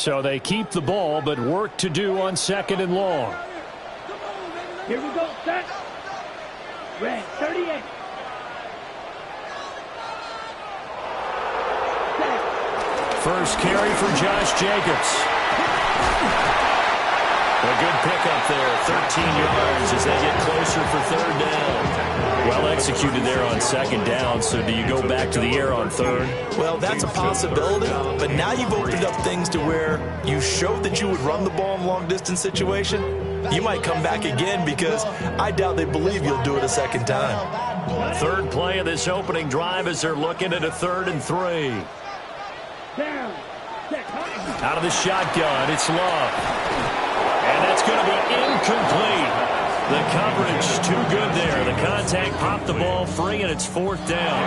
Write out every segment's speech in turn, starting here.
So they keep the ball, but work to do on 2nd and long. Here we go, set. Red, 38. First carry for Josh Jacobs. A good pickup there, 13 yards as they get closer for 3rd down. Well executed there on 2nd down, so do you go back to the air on 3rd? Well, that's a possibility, but now you've opened up things to where you showed that you would run the ball in a long-distance situation. You might come back again because I doubt they believe you'll do it a 2nd time. 3rd play of this opening drive as they're looking at a 3rd and 3. Out of the shotgun, it's Love. And that's going to be incomplete. The coverage too good there. The contact popped the ball free, and it's 4th down.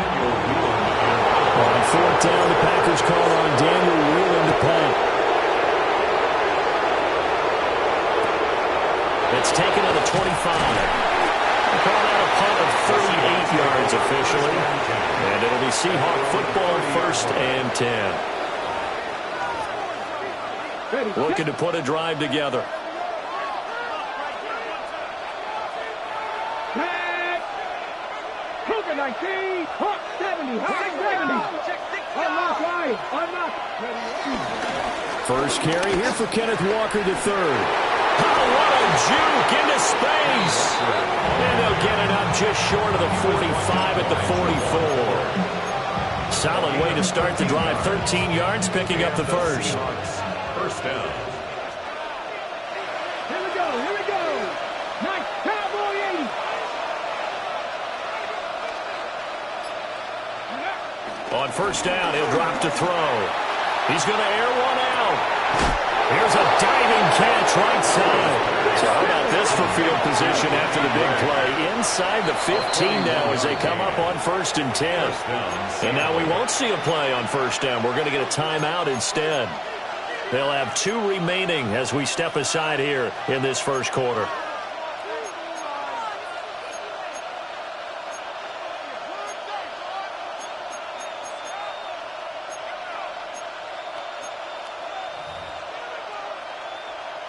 On 4th down, the Packers call on Daniel Whelan to punt. It's taken at the 25. They call that a punt of 38 yards officially. And it'll be Seahawk football, 1st and 10. Looking to put a drive together. Cougar 19, Hawk 70, Hawk 70. Unlock wide, unlock. First carry here for Kenneth Walker to 3rd. Oh, what a juke into space. And they'll get it up just short of the 45 at the 44. Solid way to start the drive. 13 yards, picking up the first. First down. Here we go, here we go. Nice cowboy 80. On 1st down, he'll drop to throw. He's going to air one out. Here's a diving catch right side. So how about this for field position after the big play? Inside the 15 now as they come up on 1st and 10. And now we won't see a play on 1st down. We're going to get a timeout instead. They'll have 2 remaining as we step aside here in this 1st quarter.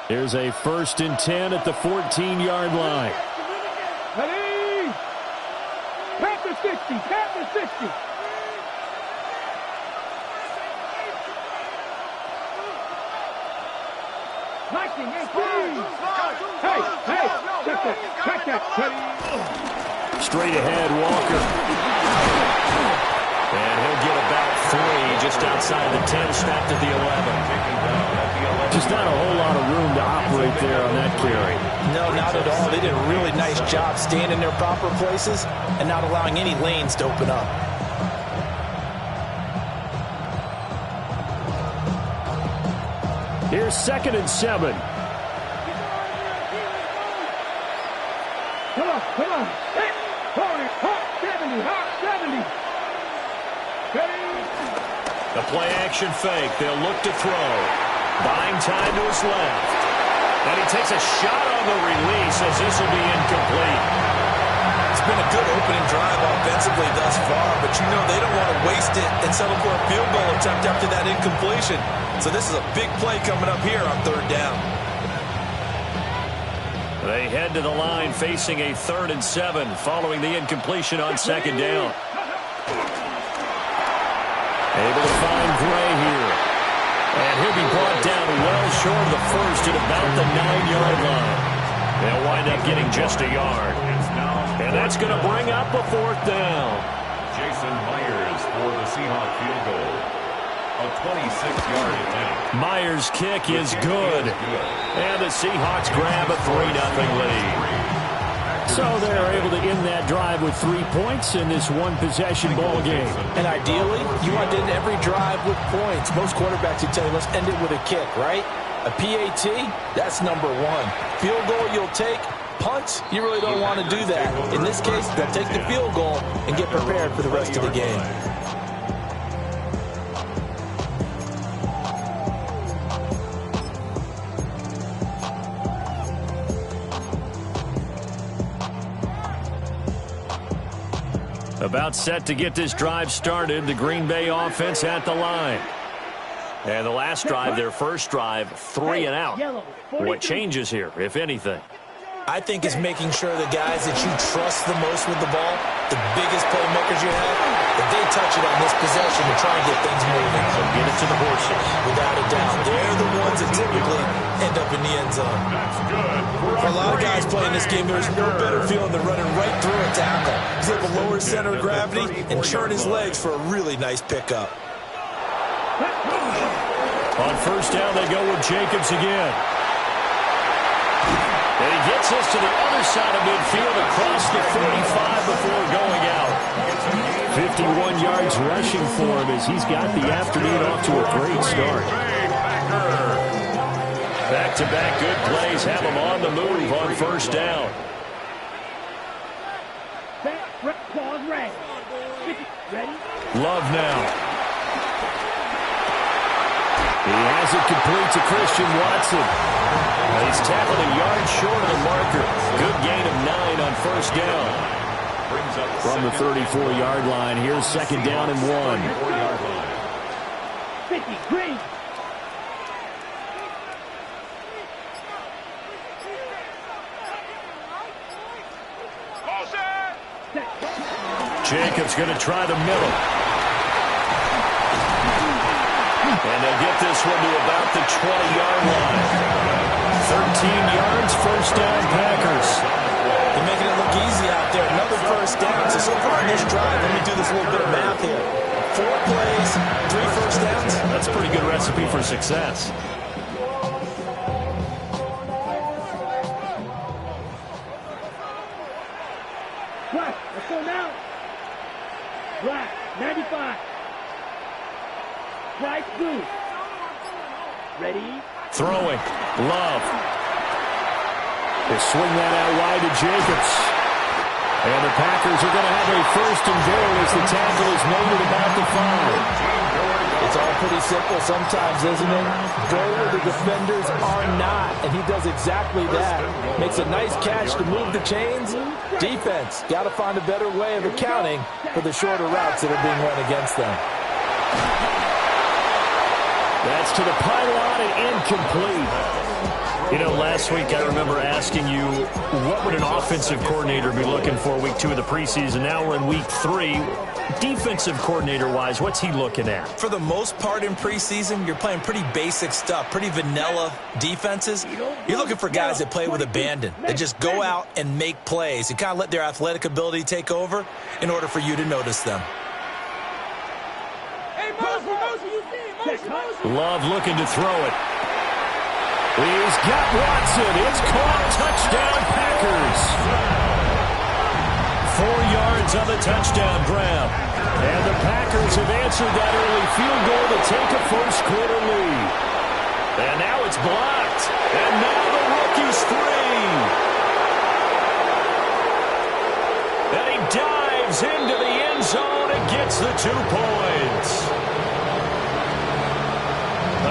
Here's a 1st and 10 at the 14-yard line. Ready? Pat the 60, pat the 60. Liking 18. Hey, check that. Ready? Straight ahead, Walker. And he'll get about 3 just outside the 10, snapped at the 11. Just not a whole lot of room to operate there on that carry. No, not at all. They did a really nice job staying in their proper places and not allowing any lanes to open up. Here's 2nd and 7. Come on. Hey, Hawk 70, Hawk 70. Ready? The play action fake. They'll look to throw. Buying time to his left. And he takes a shot on the release as this will be incomplete. It's been a good opening drive offensively thus far, but you know they don't want to waste it and settle for a field goal attempt after that incompletion. So this is a big play coming up here on 3rd down. They head to the line facing a 3rd and 7 following the incompletion on 2nd down. Able to find Gray here. And he'll be brought down well short of the first at about the 9-yard line. They'll wind up getting just a yard. And that's going to bring up a 4th down. Jason Myers for the Seahawks field goal. A 26-yard attempt. Myers' kick is good. And the Seahawks grab a 3-0 lead. So they're able to end that drive with 3 points in this one-possession ball game. And ideally, you want to end every drive with points. Most quarterbacks would tell you, let's end it with a kick, right? A PAT, that's number 1. Field goal you'll take. Punts, you really don't want to do that. In this case, they'll take the field goal and get prepared for the rest of the game. About set to get this drive started. The Green Bay offense at the line. And the last drive, their first drive, 3 and out. What changes here, if anything? I think it's making sure the guys that you trust the most with the ball, the biggest playmakers you have, that they touch it on this possession to try and get things moving. So get it to the horses. Without a doubt. They're the ones that typically end up in the end zone. For a lot of guys playing this game, there's no better feeling than running right through a tackle. He's able to lower his center of gravity and churn his legs for a really nice pickup. On first down, they go with Jacobs again. And he gets us to the other side of midfield across the 45 before going out. 51 yards rushing for him as he's got the afternoon off to a great start. Back-to-back good plays have him on the move on first down. Love now. He has it complete to Christian Watson. He's tackled a yard short of the marker. Good gain of 9 on first down. From the 34-yard line, here's second down and 1. 50, green. Jacobs going to try the middle. And they'll get this one to about the 20-yard line. 13 yards, first down, Packers. They're making it look easy out there. Another first down. So far in this drive, let me do this little bit of math here. 4 plays, 3 first downs. That's a pretty good recipe for success. Right, let's go now. Right, 95. Right, blue. Ready? Throwing. Love. They swing that out wide to Jacobs. And the Packers are going to have a first and goal as the tackle is made at about the 5. It's all pretty simple sometimes, isn't it? Go where the defenders are not, and he does exactly that. Makes a nice catch to move the chains. Defense, got to find a better way of accounting for the shorter routes that are being run against them. That's to the pylon and incomplete. You know, last week I remember asking you, what would an offensive coordinator be looking for week 2 of the preseason? Now we're in week 3. Defensive coordinator-wise, what's he looking at? For the most part in preseason, you're playing pretty basic stuff, pretty vanilla defenses. You're looking for guys that play with abandon, that just go out and make plays and kind of let their athletic ability take over in order for you to notice them. Love looking to throw it. He's got Watson. It's caught. Touchdown, Packers. 4 yards on the touchdown grab. And the Packers have answered that early field goal to take a first-quarter lead. And now it's blocked. And now the rookie's free. And he dives into the end zone and gets the 2 points.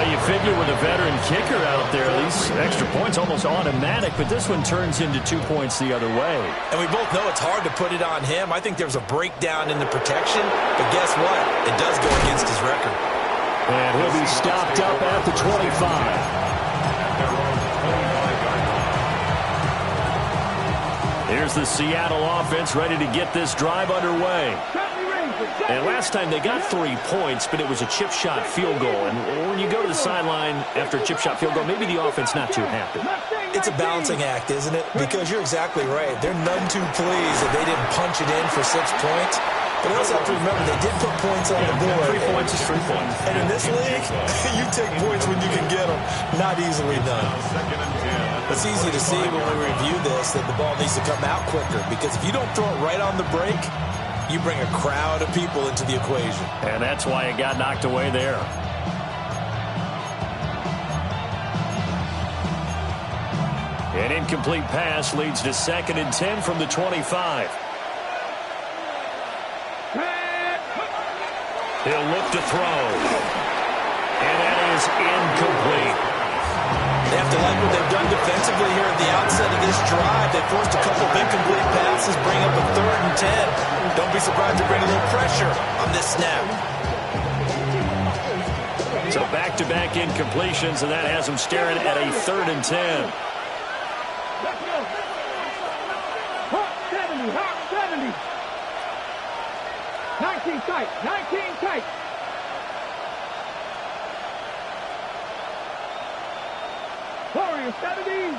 You figure with a veteran kicker out there, these extra points almost automatic, but this one turns into 2 points the other way. And we both know it's hard to put it on him. I think there's a breakdown in the protection, but guess what? It does go against his record. And he'll be stopped up at the 25. Here's the Seattle offense ready to get this drive underway. And last time they got 3 points, but it was a chip shot field goal. And when you go to the sideline after a chip shot field goal, maybe the offense not too happy. It's a balancing act, isn't it? Because you're exactly right. They're none too pleased that they didn't punch it in for 6 points. But you also have to remember, they did put points on the board. 3 points is 3 points. And in this league, you take points when you can get them. Not easily done. It's easy to see when we review this that the ball needs to come out quicker. Because if you don't throw it right on the break, you bring a crowd of people into the equation. And that's why it got knocked away there. An incomplete pass leads to 2nd and 10 from the 25. He'll look to throw. And that is incomplete. They have to like what they've done defensively here at the outset of this drive. They forced a couple of incomplete passes, bring up a 3rd and 10. Don't be surprised to bring a little pressure on this snap. So back-to-back incompletions, and that has him staring at a 3rd and 10. Let's go. Hot 70, hot 70. 19 tight, 19 tight. Warrior 70s.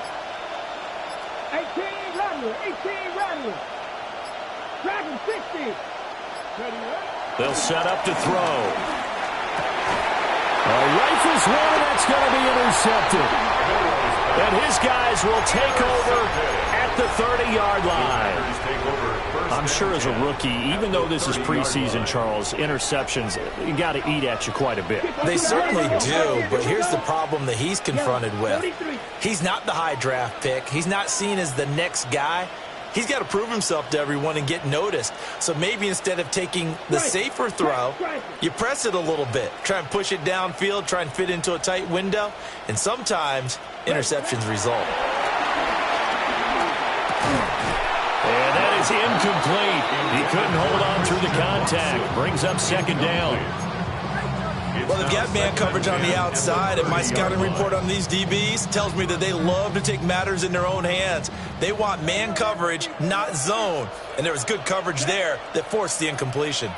18 Rattler, 18 Rattler. Dragon 60. Ready, They'll set up to throw. Rifles one, and that's going to be intercepted. And his guys will take over at the 30-yard line. I'm sure as a rookie, even though this is preseason, Charles, interceptions, you got to eat at you quite a bit. They certainly do, but here's the problem that he's confronted with. He's not the high draft pick. He's not seen as the next guy. He's got to prove himself to everyone and get noticed. So maybe instead of taking the safer throw, you press it a little bit. Try and push it downfield, try and fit into a tight window. And sometimes interceptions result. And that is incomplete. He couldn't hold on through the contact. Brings up 2nd down. Well, they've got man coverage on the outside, and my scouting report on these DBs tells me that they love to take matters in their own hands. They want man coverage, not zone. And there was good coverage there that forced the incompletion.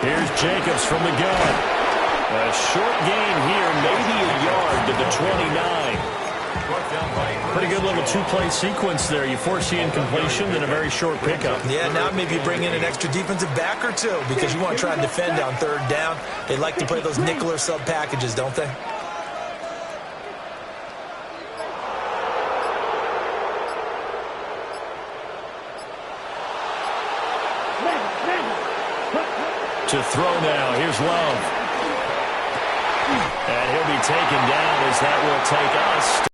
Here's Jacobs from the gun. A short gain here, maybe a yard to the 29. Pretty good little two-play sequence there. You force the incompletion, then a very short pickup. Yeah, now maybe you bring in an extra defensive back or two because you want to try and defend on 3rd down. They like to play those nickel or sub packages, don't they? To throw now. Here's Love. And he'll be taken down as that will take us.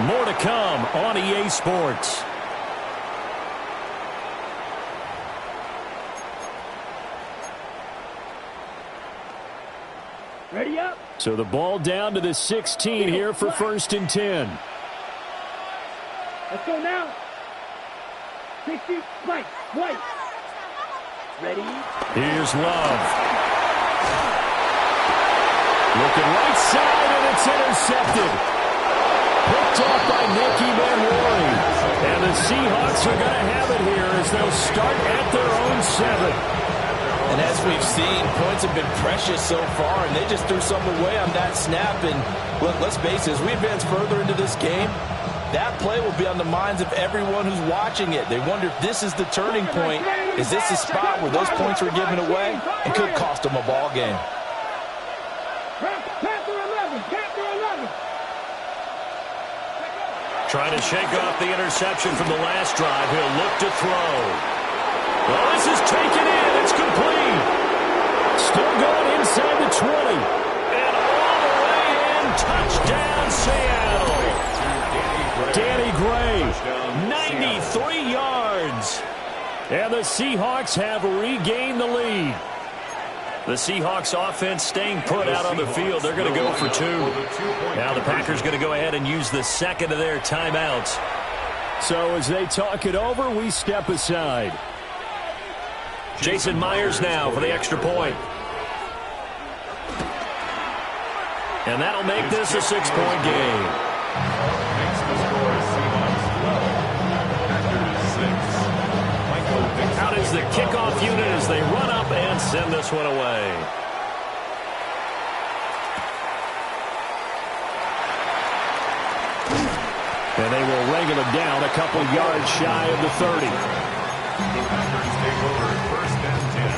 More to come on EA Sports. Ready up. So the ball down to the 16 here for 1st and 10. Let's go now. 60, right. Ready? Here's Love. Looking right side, and it's intercepted. Picked off by Nicky Manwari. And the Seahawks are going to have it here as they'll start at their own 7. And as we've seen, points have been precious so far, and they just threw some away on that snap. And look, let's face it, as we advance further into this game, that play will be on the minds of everyone who's watching it. They wonder if this is the turning point. Is this a spot where those points were given away and could cost them a ball game? Panther 11, Panther 11. Trying to shake off the interception from the last drive. He'll look to throw. Well, this is taken in. It's complete. Still going inside the 20. And all the way in. Touchdown, Seattle. Danny Gray, 93 yards. And the Seahawks have regained the lead. The Seahawks offense staying put out on the field. They're going to go for 2. Now the Packers going to go ahead and use the second of their timeouts. So as they talk it over, we step aside. Jason Myers now for the extra point. And that'll make this a 6-point game. Out is the kickoff unit as they run up and send this one away. And they will wrangle him down a couple yards shy of the 30. The Packers take over 1st and 10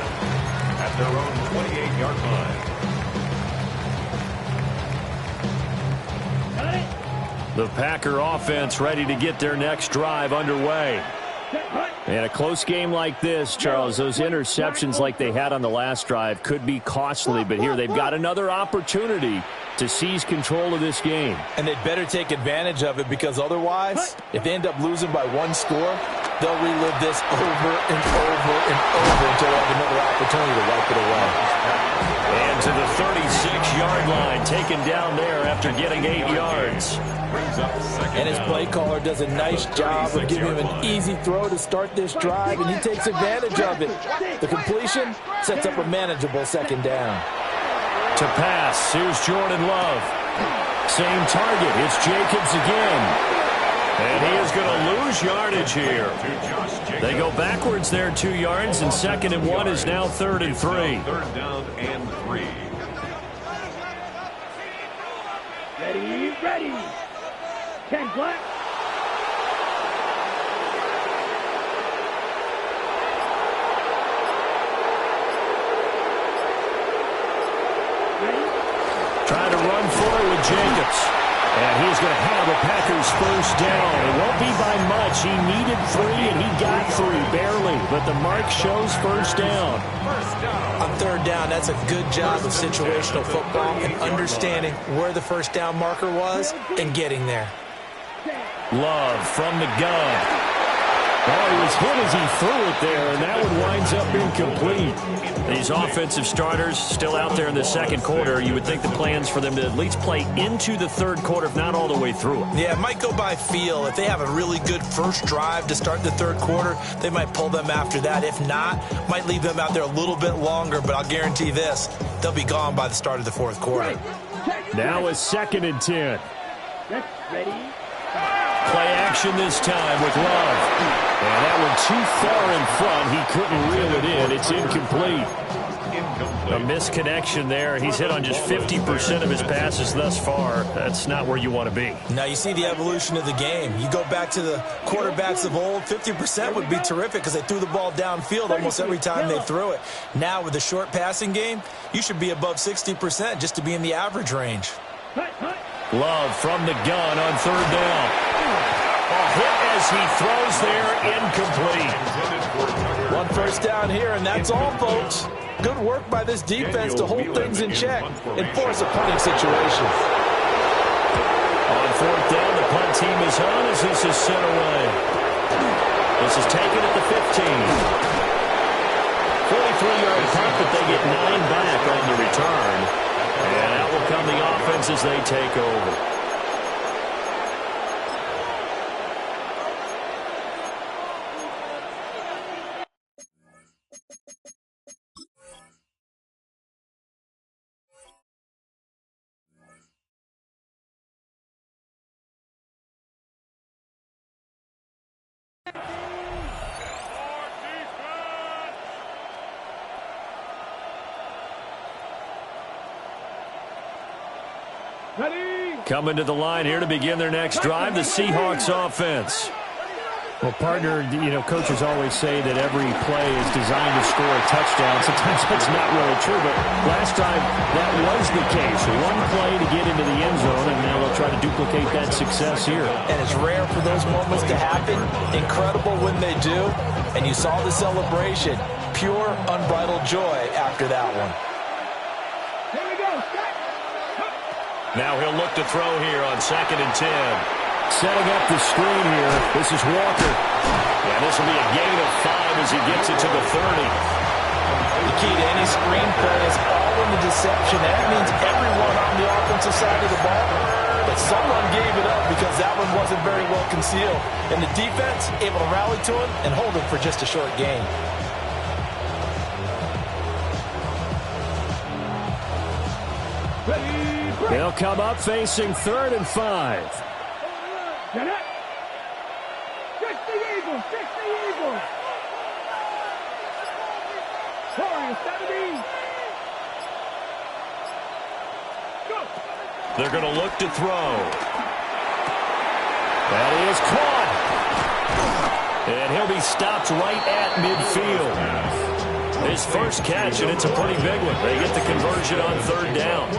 at their own 28-yard line. The Packer offense ready to get their next drive underway. And a close game like this, Charles, those interceptions like they had on the last drive could be costly, but here they've got another opportunity to seize control of this game. And they'd better take advantage of it because otherwise, if they end up losing by 1 score, they'll relive this over and over and over until they have another opportunity to wipe it away. And To the 36-yard line, taken down there after getting 8 yards. And his play caller does a nice job of giving him an easy throw to start this drive, and he takes advantage of it. The completion sets up a manageable second down. To pass, here's Jordan Love. Same target, it's Jacobs again. And he is going to lose yardage here. They go backwards there 2 yards, and 2nd and 1 is now 3rd and 3. 3rd down and 3. Ready. Ken Black. Trying to run for it with Jacobs. And he's going to have a Packers first down. It won't be by much. He needed 3, and he got 3, barely. But the mark shows first down. On 3rd down, that's a good job of situational football and understanding where the first down marker was and getting there. Love from the gun. Oh, he was hit as he threw it there, and that one winds up incomplete. These offensive starters still out there in the 2nd quarter. You would think the plans for them to at least play into the 3rd quarter, if not all the way through it. Yeah, it might go by feel. If they have a really good first drive to start the 3rd quarter, they might pull them after that. If not, might leave them out there a little bit longer, but I'll guarantee this, they'll be gone by the start of the 4th quarter. Now a 2nd and 10. Ready. Play action this time with Love. And that one too far in front. He couldn't reel it in. It's incomplete. A misconnection there. He's hit on just 50% of his passes thus far. That's not where you want to be. Now you see the evolution of the game. You go back to the quarterbacks of old, 50% would be terrific because they threw the ball downfield almost every time they threw it. Now with the short passing game, you should be above 60% just to be in the average range. Love from the gun on 3rd down. A hit as he throws there, incomplete. One first down here, and that's all, folks. Good work by this defense to hold things in check and force a punting situation. On 4th down, the punt team is on as this is sent away. This is taken at the 15. 43-yard punt, but they get 9 back on the return. And out will come the offense as they take over. Coming to the line here to begin their next drive, the Seahawks offense. Well, partner, coaches always say that every play is designed to score a touchdown. Sometimes that's not really true, but last drive, that was the case. One play to get into the end zone, and now they'll try to duplicate that success here. And it's rare for those moments to happen. Incredible when they do. And you saw the celebration. Pure, unbridled joy after that one. Now he'll look to throw here on 2nd and 10. Setting up the screen here. This is Walker. And this will be a gain of 5 as he gets it to the 30. The key to any screen play is all in the deception. That means everyone on the offensive side of the ball. But someone gave it up because that one wasn't very well concealed. And the defense able to rally to him and hold him for just a short gain. They'll come up facing 3rd and 5. Fix the Eagles! Fix the Eagles! Sorry, 70. Go! They're going to look to throw. That is caught. And he'll be stopped right at midfield. His first catch, and it's a pretty big one. They get the conversion on 3rd down.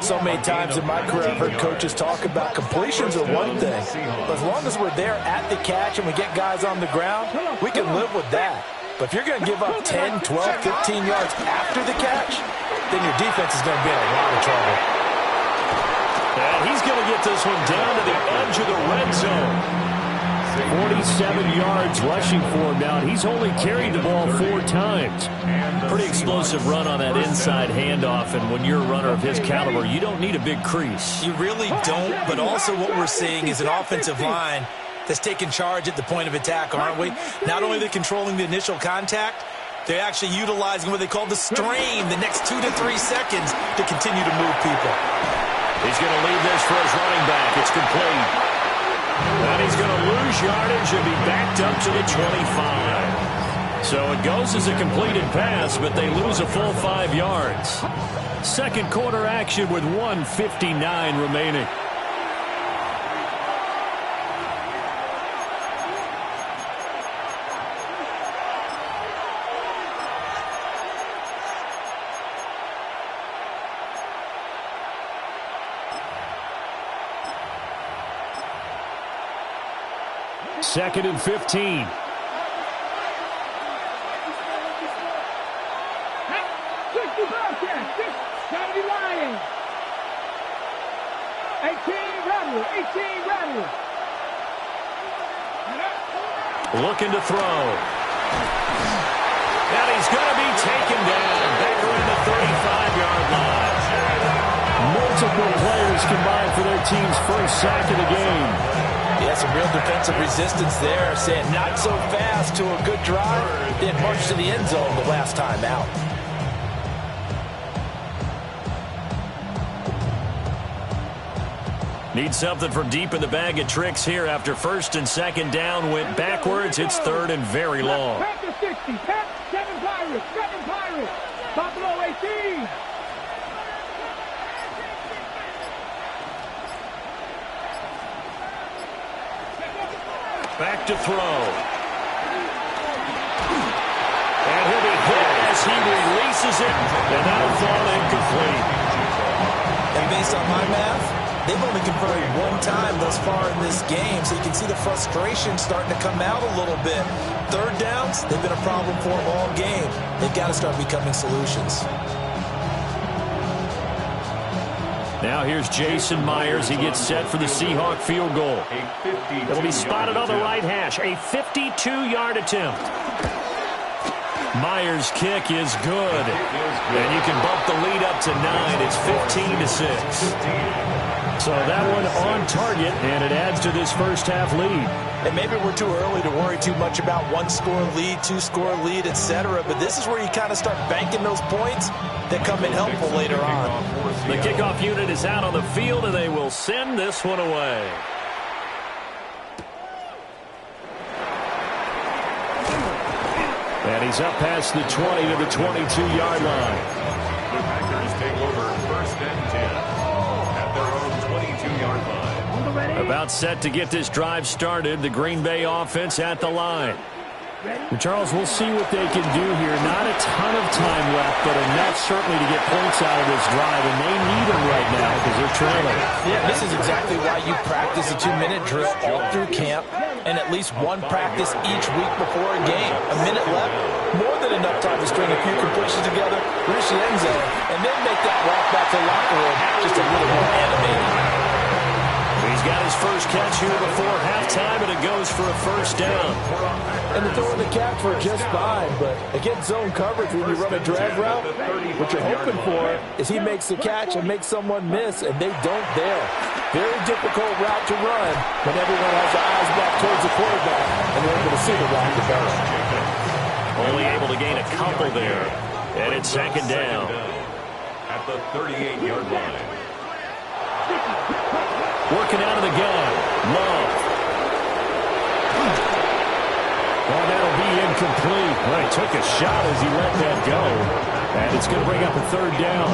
So many times in my career I've heard coaches talk about completions are one thing. But as long as we're there at the catch and we get guys on the ground, we can live with that. But if you're going to give up 10, 12, 15 yards after the catch, then your defense is going to be in a lot of trouble. And he's going to get this one down to the edge of the red zone. 47 yards rushing for him now. He's only carried the ball 4 times. Pretty explosive run on that inside handoff, and when you're a runner of his caliber, you don't need a big crease. You really don't, but also what we're seeing is an offensive line that's taking charge at the point of attack, aren't we? Not only are they controlling the initial contact, they're actually utilizing what they call the strain, the next 2 to 3 seconds, to continue to move people. He's going to leave this for his running back. It's complete. And he's going to lose yardage and be backed up to the 25. So it goes as a completed pass, but they lose a full 5 yards. Second quarter action with 1:59 remaining. Second and 15. Gotta be lying. 18 rattle. 18 rattle. Looking to throw. And he's going to be taken down. Back around the 35-yard line. Multiple players combined for their team's first sack of the game. Yeah, some real defensive resistance there, saying not so fast to a good drive. Then marched to the end zone the last time out. Need something from deep in the bag of tricks here after first and second down went backwards. It's third and very long. Packers 60. 7 Pirates. 7 Pirates. Buffalo 18. Back to throw. And he'll be hit as he releases it. And that'll fall incomplete. And based on my math, they've only converted 1 time thus far in this game, so you can see the frustration starting to come out a little bit. Third downs, they've been a problem for them all game. They've got to start becoming solutions. Now here's Jason Myers. He gets set for the Seahawk field goal. It'll be spotted on the right hash. A 52-yard attempt. Myers' kick is good. And you can bump the lead up to 9. It's 15-6. So that one on target, and it adds to this first half lead. And maybe we're too early to worry too much about 1-score lead, 2-score lead, etc. But this is where you kind of start banking those points that come in helpful later on. The kickoff unit is out on the field, and they will send this one away. And he's up past the 20 to the 22-yard line. The Packers take over first and 10. About set to get this drive started. The Green Bay offense at the line. And Charles, we'll see what they can do here. Not a ton of time left, but enough certainly to get points out of this drive, and they need them right now because they're trailing. Yeah, this is exactly why you practice a 2-minute drill all through camp and at least one practice each week before a game. A minute left, more than enough time to string a few completions together, reach the end zone, and then make that walk back to the locker room just a little more animated. He's got his first catch here before halftime, and it goes for a first down. And the throw in the catch for just fine, but against zone coverage when you run a drag route, what you're hoping for is he makes the catch and makes someone miss, and they don't there. Very difficult route to run when everyone has their eyes back towards the quarterback, and they're able to see the route develop. Only able to gain a couple there, and it's second down. At the 38-yard line. Working out of the gun. Love. Well, that'll be incomplete. Well, he took a shot as he let that go. And it's going to bring up a third down.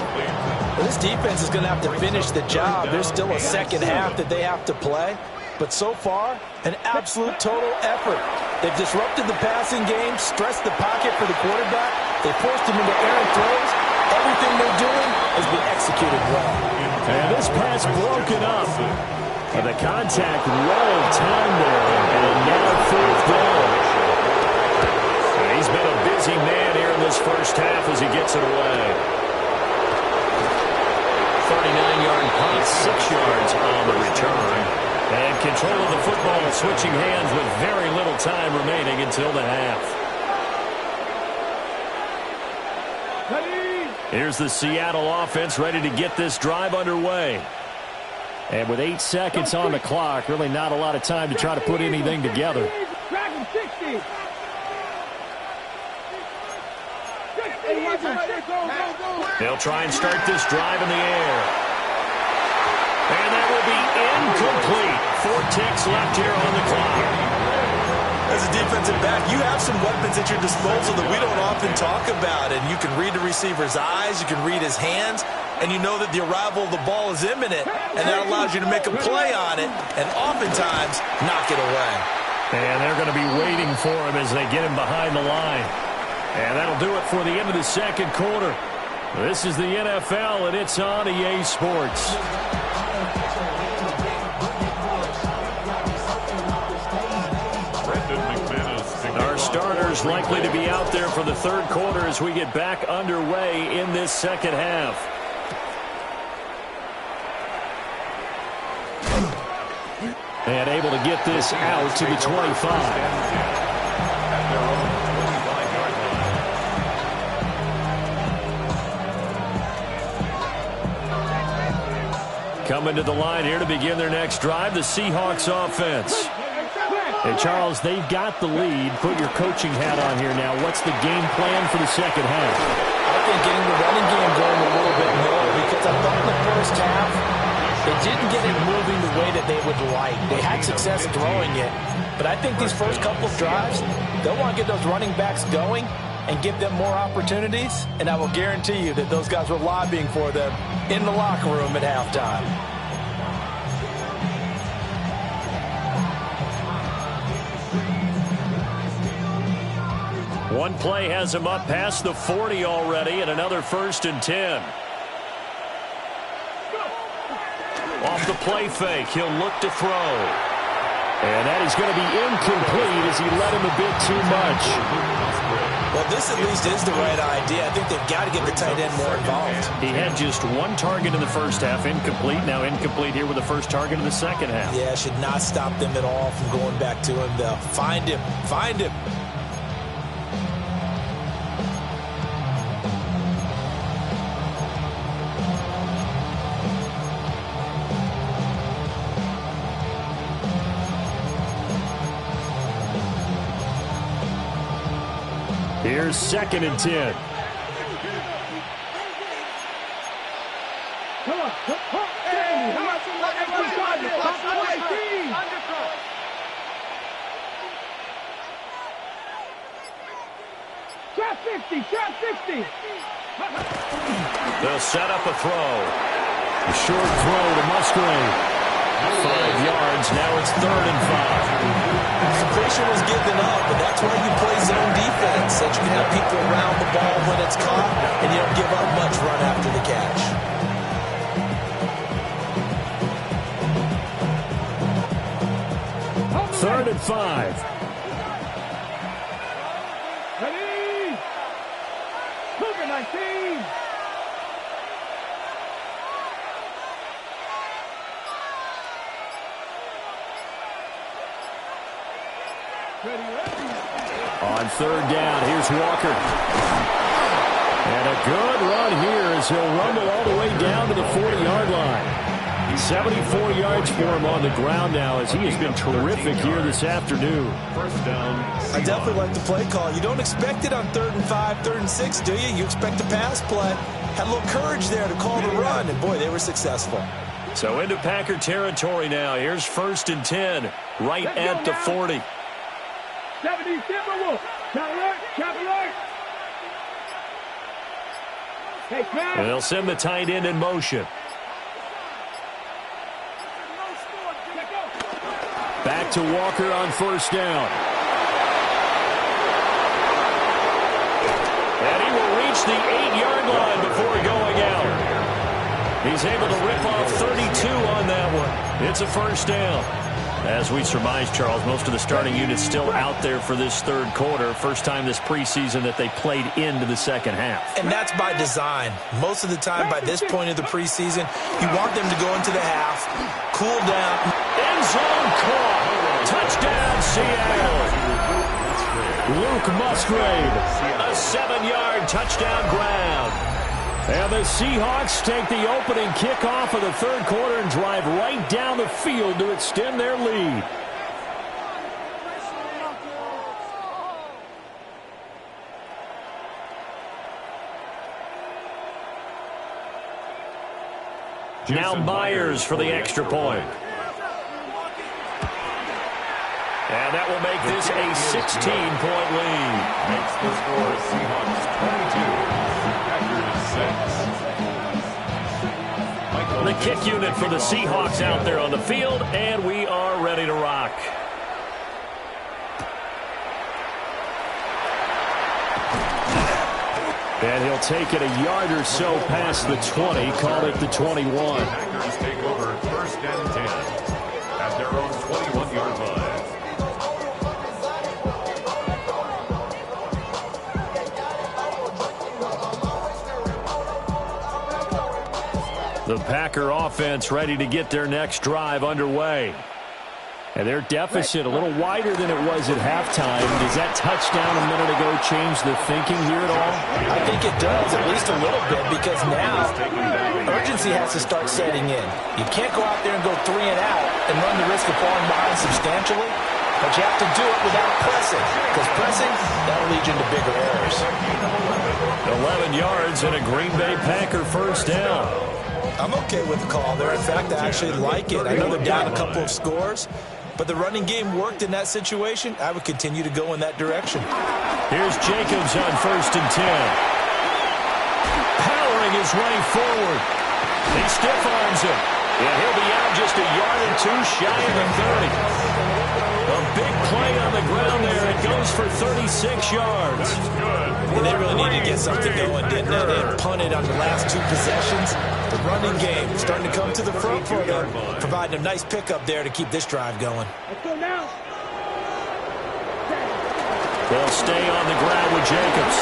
Well, this defense is going to have to finish the job. There's still a second half that they have to play. But so far, an absolute total effort. They've disrupted the passing game, stressed the pocket for the quarterback. They forced him into errant throws. Everything they're doing has been executed well. And this pass broken up. And the contact well timed there. And now fourth down. And he's been a busy man here in this first half as he gets it away. 39-yard punt, 6 yards on the return. And control of the football, switching hands with very little time remaining until the half. Here's the Seattle offense ready to get this drive underway. And with 8 seconds on the clock, really not a lot of time to try to put anything together. They'll try and start this drive in the air. And that will be incomplete. 4 ticks left here on the clock. As a defensive back, you have some weapons at your disposal that we don't often talk about. And you can read the receiver's eyes, you can read his hands, and you know that the arrival of the ball is imminent. And that allows you to make a play on it and oftentimes knock it away. And they're going to be waiting for him as they get him behind the line. And that'll do it for the end of the second quarter. This is the NFL, and it's on EA Sports. Our starters likely to be out there for the third quarter as we get back underway in this second half. And able to get this out to the 25. Coming to the line here to begin their next drive, the Seahawks offense. Hey, Charles, they've got the lead. Put your coaching hat on here now. What's the game plan for the second half? I think getting the running game going a little bit more, because I thought in the first half they didn't get it moving the way that they would like. They had success throwing it, but I think these first couple of drives, they'll want to get those running backs going and give them more opportunities, and I will guarantee you that those guys were lobbying for them in the locker room at halftime. One play has him up past the 40 already, and another 1st and 10. Off the play fake, he'll look to throw. And that is going to be incomplete as he let him a bit too much. Well, this at least is the right idea. I think they've got to get the tight end more involved. He had just 1 target in the first half, incomplete. Now incomplete here with the first target in the second half. Yeah, should not stop them at all from going back to him. They'll find him. Find him. Here's 2nd and 10. Trap 60, trap 60. They'll set up a throw. A short throw to Musgrave. 5 yards. Now it's 3rd and 5. Pressure was given up, but that's why you play zone defense, so you can have people around the ball when it's caught, and you don't give up much run after the catch. Third and 5. Ready? Cougar 19. On 3rd down, here's Walker. And a good run here as he'll rumble all the way down to the 40-yard line. 74 yards for him on the ground now as he has been terrific here this afternoon. First down. I definitely like the play call. You don't expect it on 3rd and 5, 3rd and 6, do you? You expect a pass play. Had a little courage there to call the run, and boy, they were successful. So into Packer territory now. Here's 1st and 10, right at the 40. 70, Timberwolf. Cadillac. And they'll send the tight end in motion. Back to Walker on 1st down. And he will reach the 8-yard line before going out. He's able to rip off 32 on that one. It's a 1st down. As we surmised, Charles, most of the starting unit's still out there for this 3rd quarter. First time this preseason that they played into the second half. And that's by design. Most of the time by this point of the preseason, you want them to go into the half, cool down. End zone caught. Touchdown, Seattle. Luke Musgrave, a 7-yard touchdown grab. And the Seahawks take the opening kickoff of the third quarter and drive right down the field to extend their lead. Now Myers for the extra point. And that will make this a 16-point lead. Makes the score Seahawks 22, Packers 6. The kick unit for the Seahawks out there on the field, and we are ready to rock. And he'll take it a yard or so past the 20, call it the 21. Packers take over first and 10 at their own 21-yard line. The Packer offense ready to get their next drive underway. And their deficit a little wider than it was at halftime. Does that touchdown a minute ago change the thinking here at all? I think it does, at least a little bit, because now urgency has to start setting in. You can't go out there and go 3 and out and run the risk of falling behind substantially, but you have to do it without pressing, because pressing, that'll lead you into bigger errors. 11 yards and a Green Bay Packer first down. I'm okay with the call there. In fact, I actually like it. I know they're down a couple of scores, but the running game worked in that situation. I would continue to go in that direction. Here's Jacobs on first and 10. Powering his way forward. He stiff arms him. Yeah, he'll be out just a yard or two shy of the 30. A big play on the ground there. It goes for 36 yards. And they really needed to get something going, didn't they? They had punted on the last 2 possessions. The running game starting to come to the front for them, providing a nice pickup there to keep this drive going. Let's go now. They'll stay on the ground with Jacobs.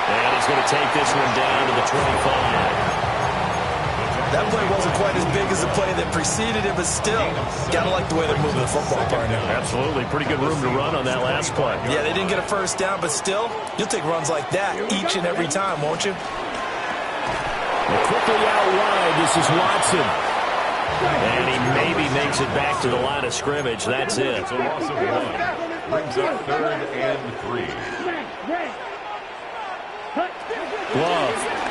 And he's going to take this one down to the 25. That play wasn't quite as big as the play that preceded it, but still, gotta like the way they're moving the football partner. Absolutely. Pretty good room to run on that last play. Yeah, they didn't get a first down, but still, you'll take runs like that each and every time, won't you? And quickly out wide, this is Watson. And he maybe makes it back to the line of scrimmage. That's it. It's a loss of 1. Brings up 3rd and 3. Glove.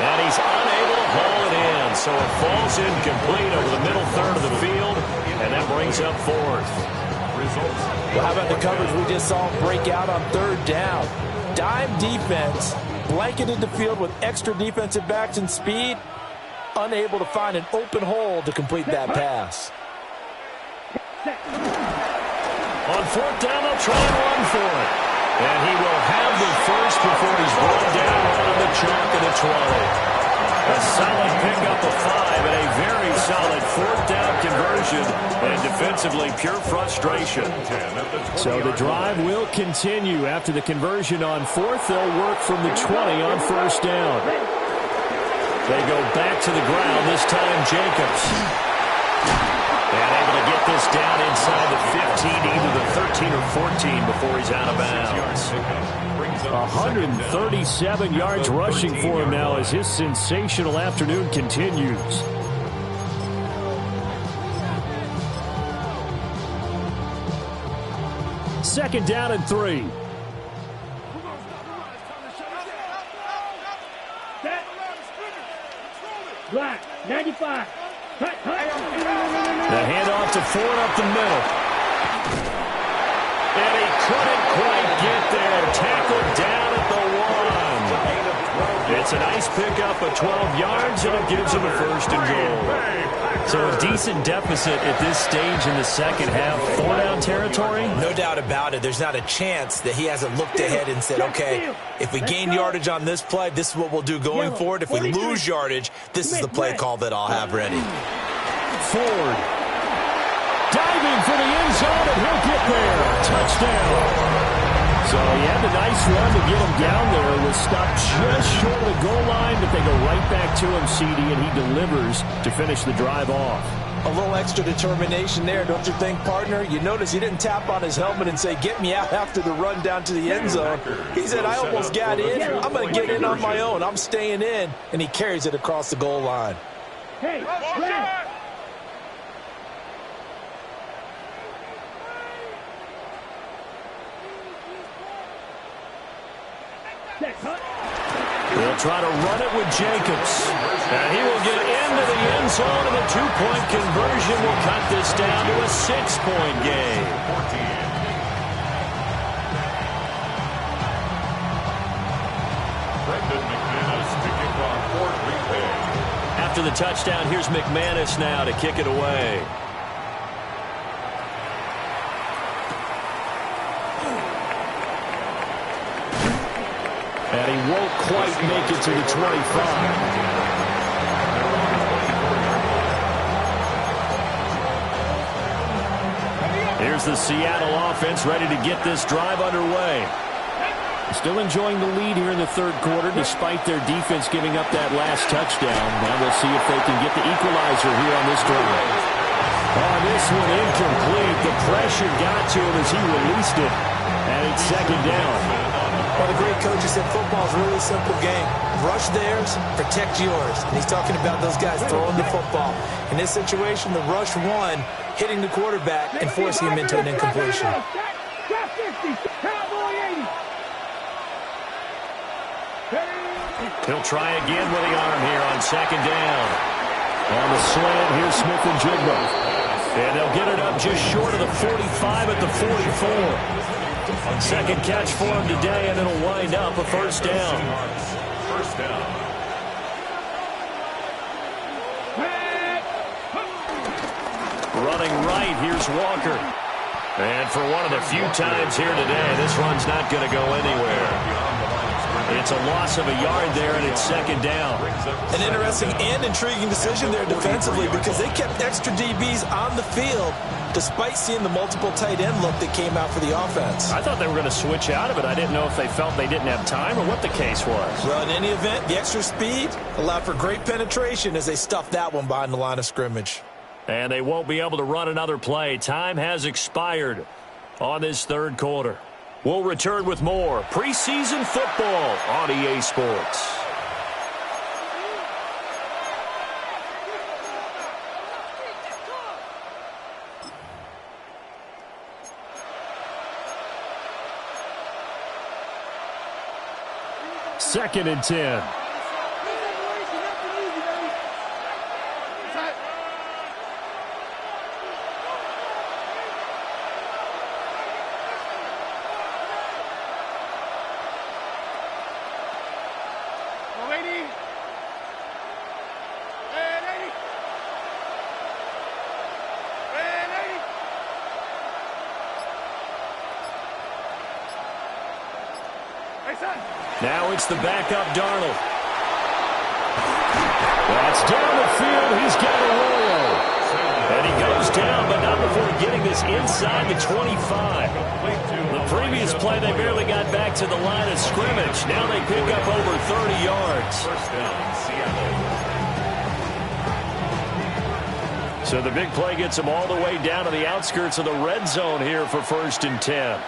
And he's unable to haul it in. So it falls incomplete over the middle third of the field. And that brings up 4th. Well, how about the coverage we just saw break out on 3rd down? Dime defense, blanketed the field with extra defensive backs and speed, unable to find an open hole to complete that pass. On 4th down, they'll try and run for it. And he will have the first before he's run down on the chalk of the 20. A solid pickup of 5 and a very solid 4th down conversion. And defensively, pure frustration. So the drive will continue. After the conversion on 4th, they'll work from the 20 on 1st down. They go back to the ground, this time Jacobs. And able to get this down inside the 15, either the 13 or 14 before he's out of bounds. 137 yards rushing for him now as his sensational afternoon continues. Second down and 3. Black, 95. The handoff to Ford up the middle. And he couldn't quite get there. Tackled down at the 1. It's a nice pickup of 12 yards, and it gives him a 1st and goal. So a decent deficit at this stage in the second half. 4-down territory? No doubt about it. There's not a chance that he hasn't looked ahead and said, okay, if we gain yardage on this play, this is what we'll do going forward. If we lose yardage, this is the play call that I'll have ready. Ford diving for the end zone, and he'll get there. Touchdown. So he had a nice run to get him down there. Was stopped just short of the goal line, but they go right back to him, CD, and he delivers to finish the drive off. A little extra determination there, don't you think, partner? You notice he didn't tap on his helmet and say, get me out after the run down to the end zone. He said, I almost got in. I'm going to get in on my own. I'm staying in. And he carries it across the goal line. Hey, Brad. They'll try to run it with Jacobs. And he will get into the end zone, and the two-point conversion will cut this down to a 6-point game. After the touchdown, here's McManus now to kick it away. And he won't quite make it to the 25. Here's the Seattle offense ready to get this drive underway. Still enjoying the lead here in the third quarter despite their defense giving up that last touchdown. Now we'll see if they can get the equalizer here on this drive. Oh, this one incomplete. The pressure got to him as he released it. And it's second down. Well, the great coach said football is a really simple game. Rush theirs, protect yours. And he's talking about those guys throwing the football. In this situation, the rush one, hitting the quarterback and forcing him into an incompletion. He'll try again with the arm here on second down. On the slant, here's Smith and Jigba. And they'll get it up just short of the 45 at the 44. Second catch for him today, and it'll wind up a first down. First down. Running right, here's Walker. And for one of the few times here today, this run's not going to go anywhere. It's a loss of a yard there, and it's second down. An interesting and intriguing decision there defensively because they kept extra DBs on the field despite seeing the multiple tight end look that came out for the offense. I thought they were going to switch out of it. I didn't know if they felt they didn't have time or what the case was. Well, in any event, the extra speed allowed for great penetration as they stuffed that one behind the line of scrimmage. And they won't be able to run another play. Time has expired on this third quarter. We'll return with more preseason football on EA Sports. Second and 10. Now it's the backup Darnold. That's down the field. He's got a roll. And he goes down, but not before getting this inside the 25. The previous play, they barely got back to the line of scrimmage. Now they pick up over 30 yards. First down, Seattle. So the big play gets them all the way down to the outskirts of the red zone here for first and 10.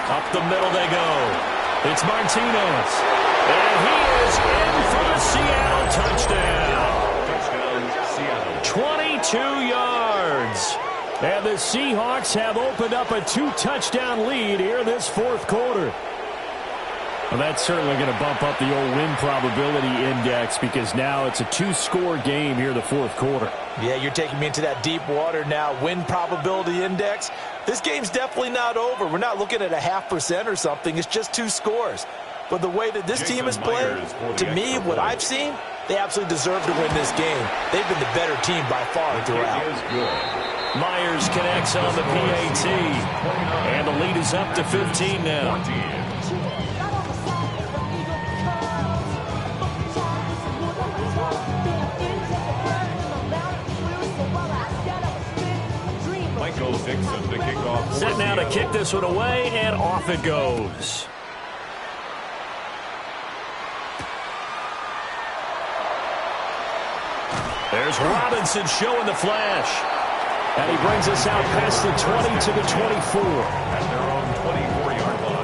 Up the middle they go. It's Martinez. And he is in for the Seattle touchdown. Touchdown, Seattle. 22 yards. And the Seahawks have opened up a 2-touchdown lead here in this fourth quarter. Well, that's certainly going to bump up the old win probability index because now it's a 2-score game here in the fourth quarter. Yeah, you're taking me into that deep water now. Win probability index. This game's definitely not over. We're not looking at a 0.5% or something. It's just 2 scores. But the way that this team has played, to me, what I've seen, they absolutely deserve to win this game. They've been the better team by far throughout. Myers connects on the PAT. And the lead is up to 15 now. Michael Dixon to kick off Set now to kick this one away, and off it goes. There's Robinson showing the flash. And he brings us out past the 20 to the 24. At their own 24-yard line.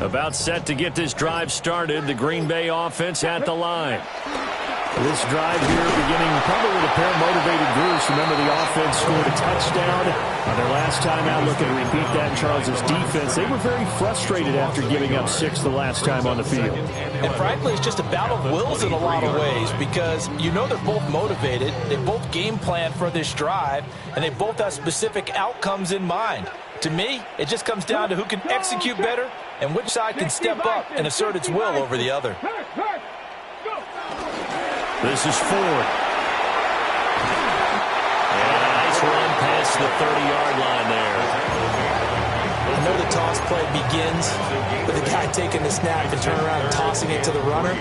About set to get this drive started. The Green Bay offense at the line. This drive here beginning probably with a pair of motivated groups. Remember, the offense scored a touchdown on their last time out. Looking to repeat that in Charles' defense. They were very frustrated after giving up 6 the last time on the field. And frankly, it's just a battle of wills in a lot of ways because you know they're both motivated. They both game plan for this drive, and they both have specific outcomes in mind. To me, it just comes down to who can execute better and which side can step up and assert its will over the other. This is Ford. And a nice run past the 30-yard line there. I know the toss play begins with the guy taking the snap and turning around and tossing it to the runner.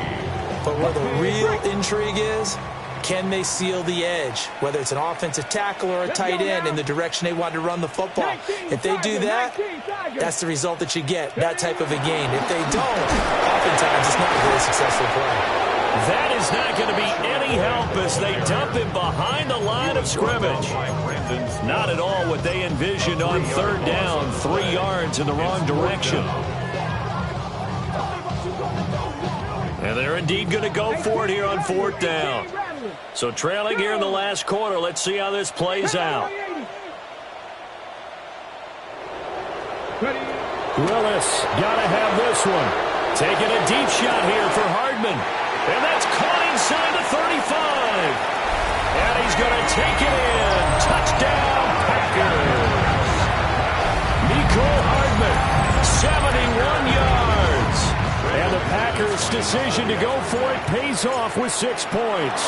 But where the real intrigue is, can they seal the edge, whether it's an offensive tackle or a tight end in the direction they want to run the football? If they do that, that's the result that you get, that type of a game. If they don't, oftentimes it's not a very successful play. That is not going to be any help as they dump him behind the line of scrimmage. Not at all what they envisioned on third down, 3 yards in the wrong direction. And they're indeed going to go for it here on 4th down. So trailing here in the last quarter. Let's see how this plays out. Willis got to have this one. Taking a deep shot here for Hardman. And that's caught inside the 35. And he's going to take it in. Touchdown, Packers. Mecole Hardman, 71 yards. And the Packers' decision to go for it pays off with 6 points.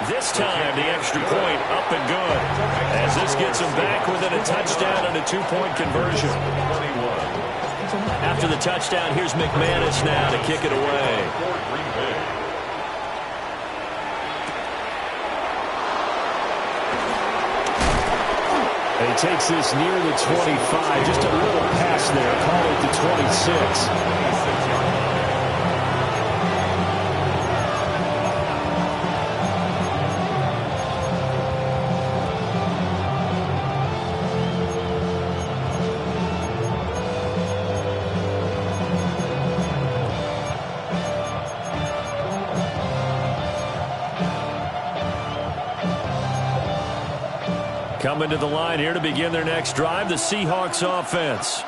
This time, the extra point up and good. As this gets him back within a touchdown and a 2-point conversion. After the touchdown, here's McManus now to kick it away. And he takes this near the 25. Just a little pass there. Call it the 26. Coming to the line here to begin their next drive, the Seahawks offense.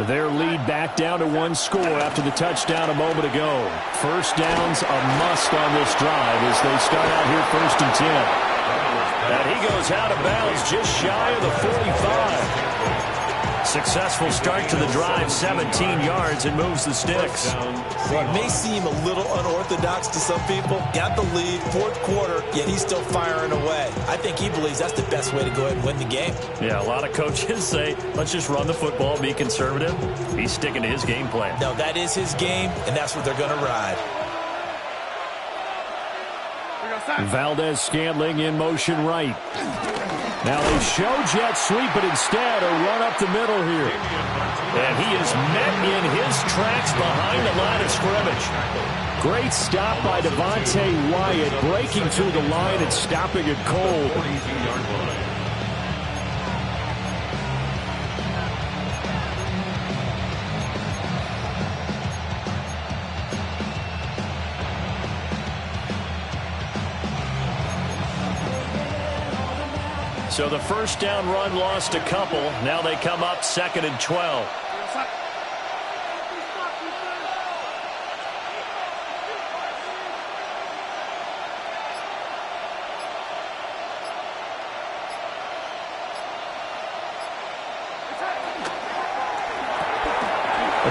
Their lead back down to 1 score after the touchdown a moment ago. First down's a must on this drive as they start out here 1st and 10. And he goes out of bounds just shy of the 45. Successful start to the drive, 17 yards, and moves the sticks. Well, it may seem a little unorthodox to some people. Got the lead, 4th quarter, yet he's still firing away. I think he believes that's the best way to go ahead and win the game. Yeah, a lot of coaches say, let's just run the football, be conservative. He's sticking to his game plan. No, that is his game, and that's what they're going to ride. Valdez-Scantling in motion right. Now they show jet sweep, but instead a run up the middle here. And he is met in his tracks behind the line of scrimmage. Great stop by Devontae Wyatt, breaking through the line and stopping it cold. So the first down run lost a couple. Now they come up 2nd and 12.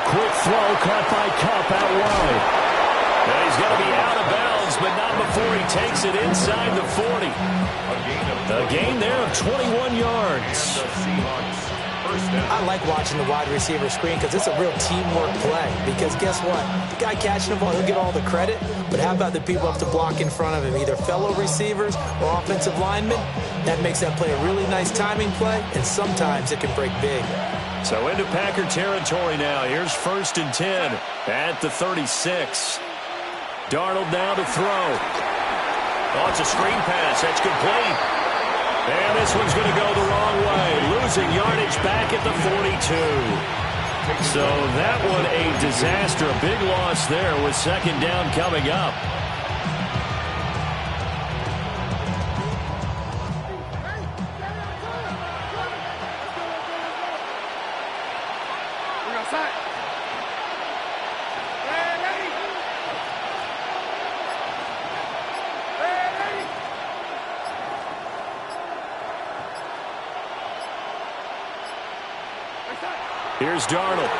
A quick throw caught by Kupp out wide. And he's going to be out of bounds, but not before he takes it inside the 40. A gain there of 21 yards. I like watching the wide receiver screen because it's a real teamwork play. Because guess what? The guy catching the ball, he'll get all the credit. But how about the people up to block in front of him, either fellow receivers or offensive linemen? That makes that play a really nice timing play, and sometimes it can break big. So into Packer territory now. Here's 1st and 10 at the 36. Darnold now to throw. Oh, it's a screen pass. That's complete. And this one's going to go the wrong way. Losing yardage back at the 42. So that one a disaster. A big loss there with 2nd down coming up. Here's Darnold.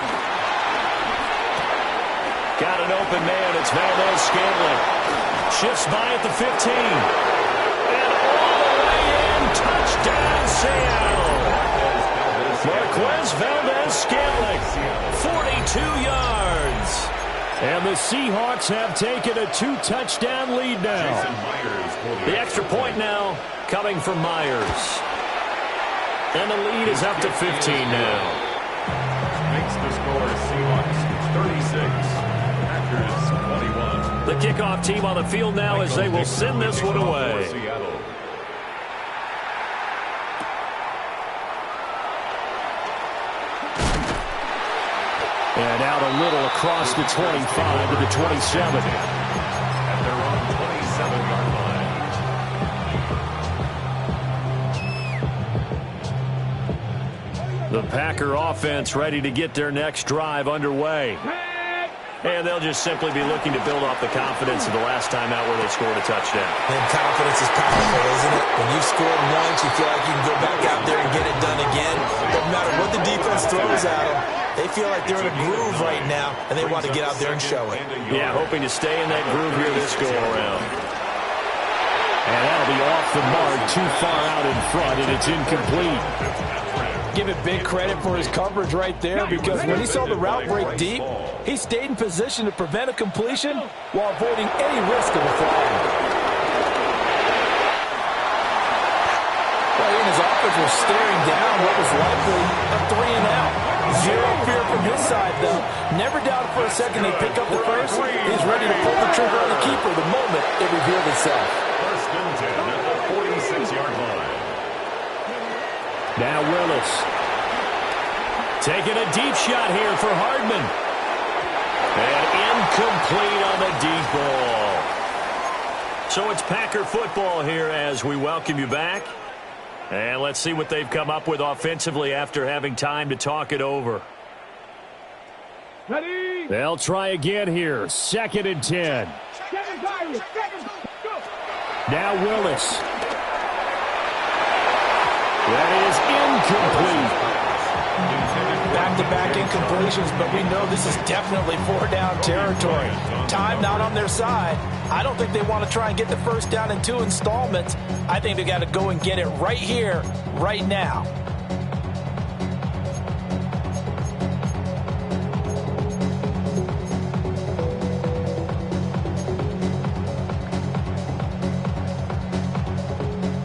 Got an open man. It's Valdez-Scantling. Shifts by at the 15. And all the way in. Touchdown, Seattle. Marquez Valdez-Scantling. 42 yards. And the Seahawks have taken a 2-touchdown lead now. The extra point now coming from Myers. And the lead is up to 15 now. Makes the score Seahawks 36, Packers 21. The kickoff team on the field now as they will send this one away. And out a little across the 25 to the 27. At their own 27-yard line. The Packer offense ready to get their next drive underway. And they'll just simply be looking to build off the confidence of the last time out where they scored a touchdown. And confidence is powerful, isn't it? When you've scored once, you feel like you can go back out there and get it done again. No matter what the defense throws at them, they feel like they're in a groove right now, and they want to get out there and show it. Yeah, hoping to stay in that groove here this go-around. And that'll be off the mark, too far out in front, and it's incomplete. Give it big credit for his coverage right there, because when he saw the route break deep, he stayed in position to prevent a completion while avoiding any risk of a flag. Well, he and his offense were staring down what was likely a 3-and-out. Zero fear from his side, though. Never doubted for a second they pick up the first. He's ready to pull the trigger on the keeper the moment it revealed itself. 1st and 10 at the 46-yard line. Now Willis. Taking a deep shot here for Hardman. And incomplete on the deep ball. So it's Packer football here as we welcome you back. And let's see what they've come up with offensively after having time to talk it over. Ready? They'll try again here. 2nd and 10. Now Willis. That is incomplete. Back-to-back incompletions, but we know this is definitely 4-down territory. Time not on their side. I don't think they want to try and get the first down in 2 installments. I think they got to go and get it right here, right now.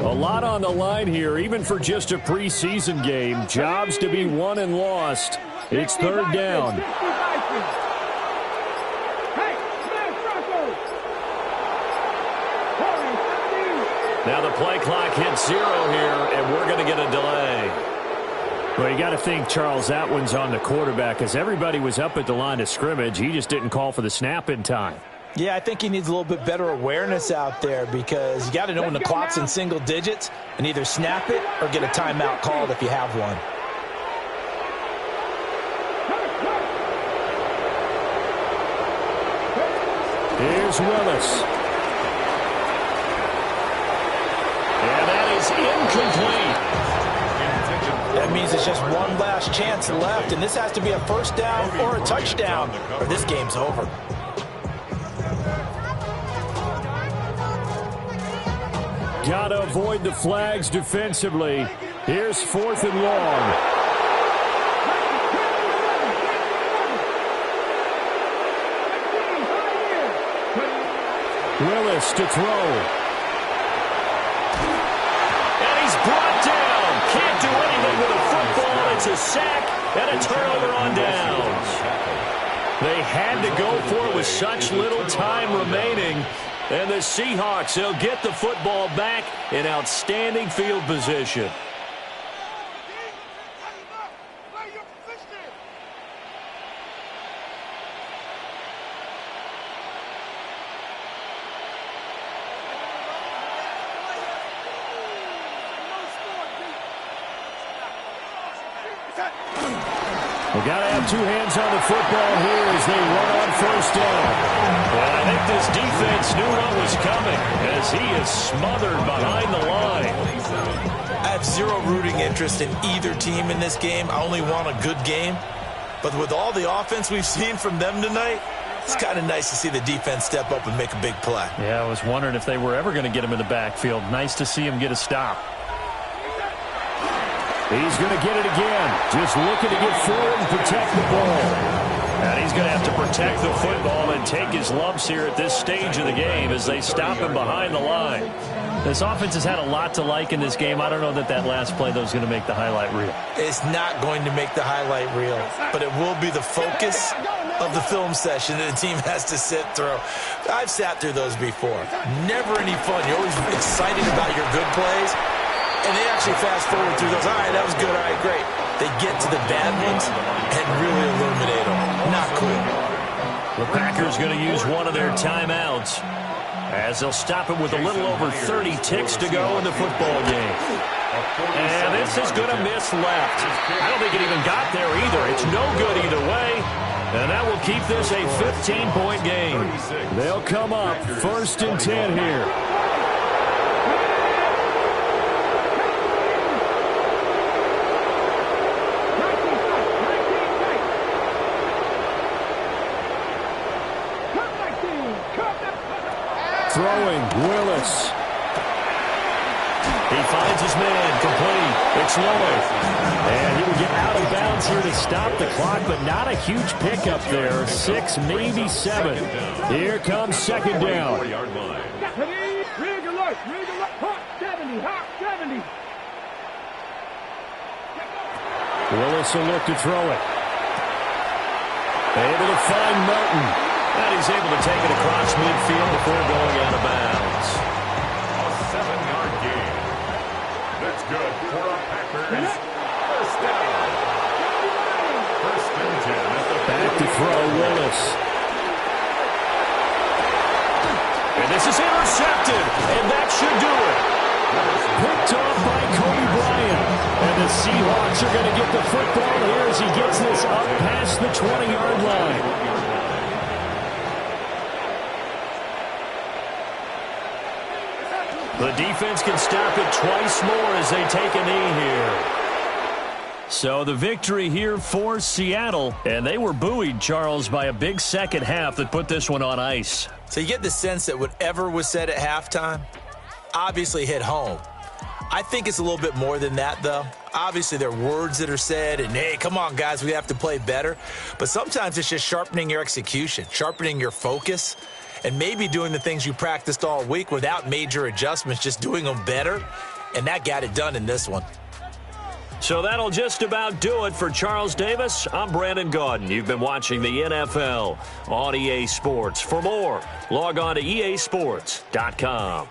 A lot on the line here, even for just a preseason game. Jobs to be won and lost. It's 3rd down. Now the play clock hits 0 here, and we're going to get a delay. Well, you got to think, Charles, that one's on the quarterback, as everybody was up at the line of scrimmage. He just didn't call for the snap in time. Yeah, I think he needs a little bit better awareness out there, because you got to know when the clock's in single digits and either snap it or get a timeout called if you have one. Here's Willis. And that is incomplete. Intended for That means it's just one last chance left, and this has to be a first down or a touchdown, or this game's over. Gotta avoid the flags defensively. Here's 4th and long. Willis to throw. And he's brought down. Can't do anything with a football. It's a sack and a turnover on downs. They had to go for it with such little time remaining. And the Seahawks, they'll get the football back in outstanding field position. They got to have two hands on the football here as they run on first down. Well, I think this defense knew what was coming as he is smothered behind the line. I have zero rooting interest in either team in this game. I only want a good game. But with all the offense we've seen from them tonight, it's kind of nice to see the defense step up and make a big play. Yeah, I was wondering if they were ever going to get him in the backfield. Nice to see him get a stop. He's going to get it again. Just looking to get forward and protect the ball. And he's going to have to protect the football and take his lumps here at this stage of the game as they stop him behind the line. This offense has had a lot to like in this game. I don't know that last play, though, is going to make the highlight reel. It's not going to make the highlight reel, but it will be the focus of the film session that the team has to sit through. I've sat through those before. Never any fun. You're always excited about your good plays. And they actually fast forward through those. All right, that was good. All right, great. They get to the bad ones and really illuminate them. Not cool. The Packers going to use one of their timeouts as they'll stop it with a little over 30 ticks to go in the football game. And this is going to miss left. I don't think it even got there either. It's no good either way. And that will keep this a 15-point game. They'll come up 1st and 10 here. Throwing, Willis. He finds his man, complete. It's Lloyd. And he will get out of bounds here to stop the clock, but not a huge pickup there. 6, maybe 7. Here comes 2nd down. Rig alert, hot 70, hot 70. Willis will look to throw it. Able to find Martin. And he's able to take it across midfield before going out of bounds. A 7-yard gain. That's good for a Packers first down. 1st and 10 at the Back to throw, Willis. And this is intercepted, and that should do it. Picked off by Kobe Bryant. And the Seahawks are going to get the football here as he gets this up past the 20-yard line. The defense can stop it twice more as they take a knee here. So the victory here for Seattle. And they were buoyed, Charles, by a big second half that put this one on ice. So you get the sense that whatever was said at halftime obviously hit home. I think it's a little bit more than that, though. Obviously, there are words that are said, and, hey, come on, guys, we have to play better. But sometimes it's just sharpening your execution, sharpening your focus, and maybe doing the things you practiced all week without major adjustments, just doing them better. And that got it done in this one. So that'll just about do it for Charles Davis. I'm Brandon Gaudin. You've been watching the NFL on EA Sports. For more, log on to easports.com.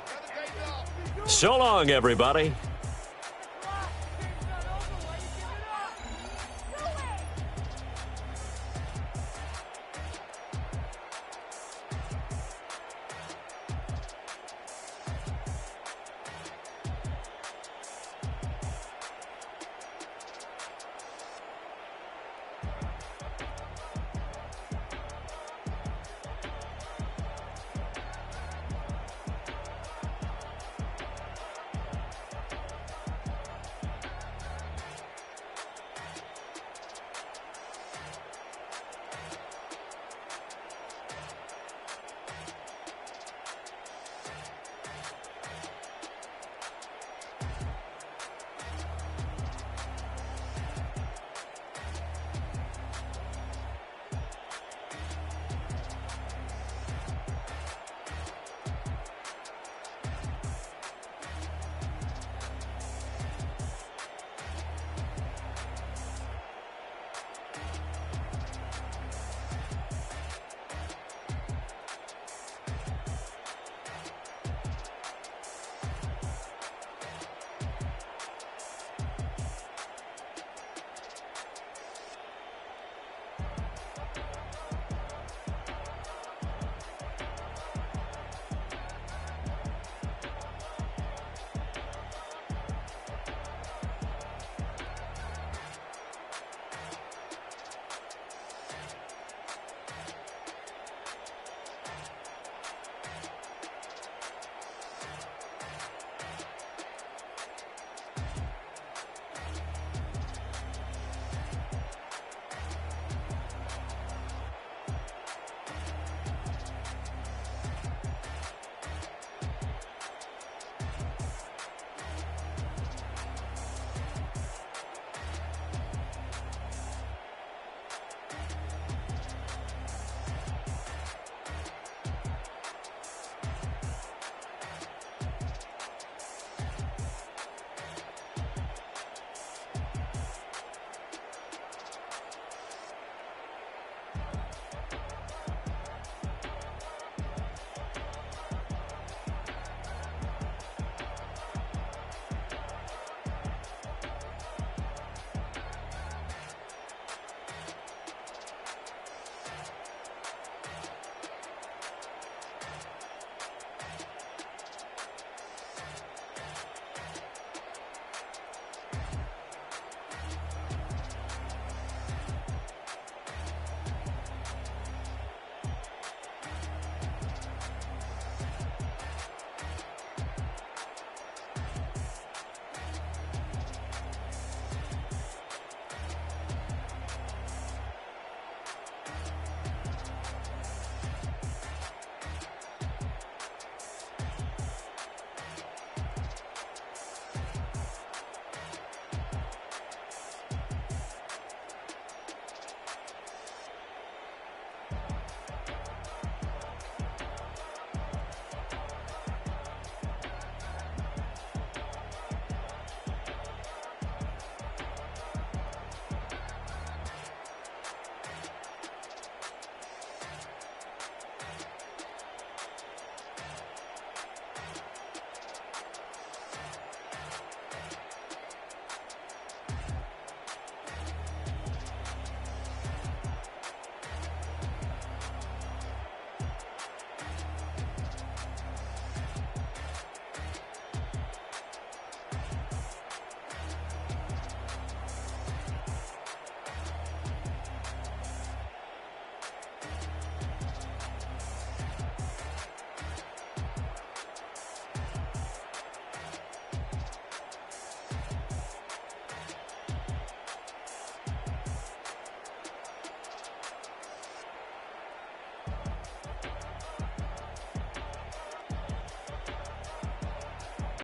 So long, everybody.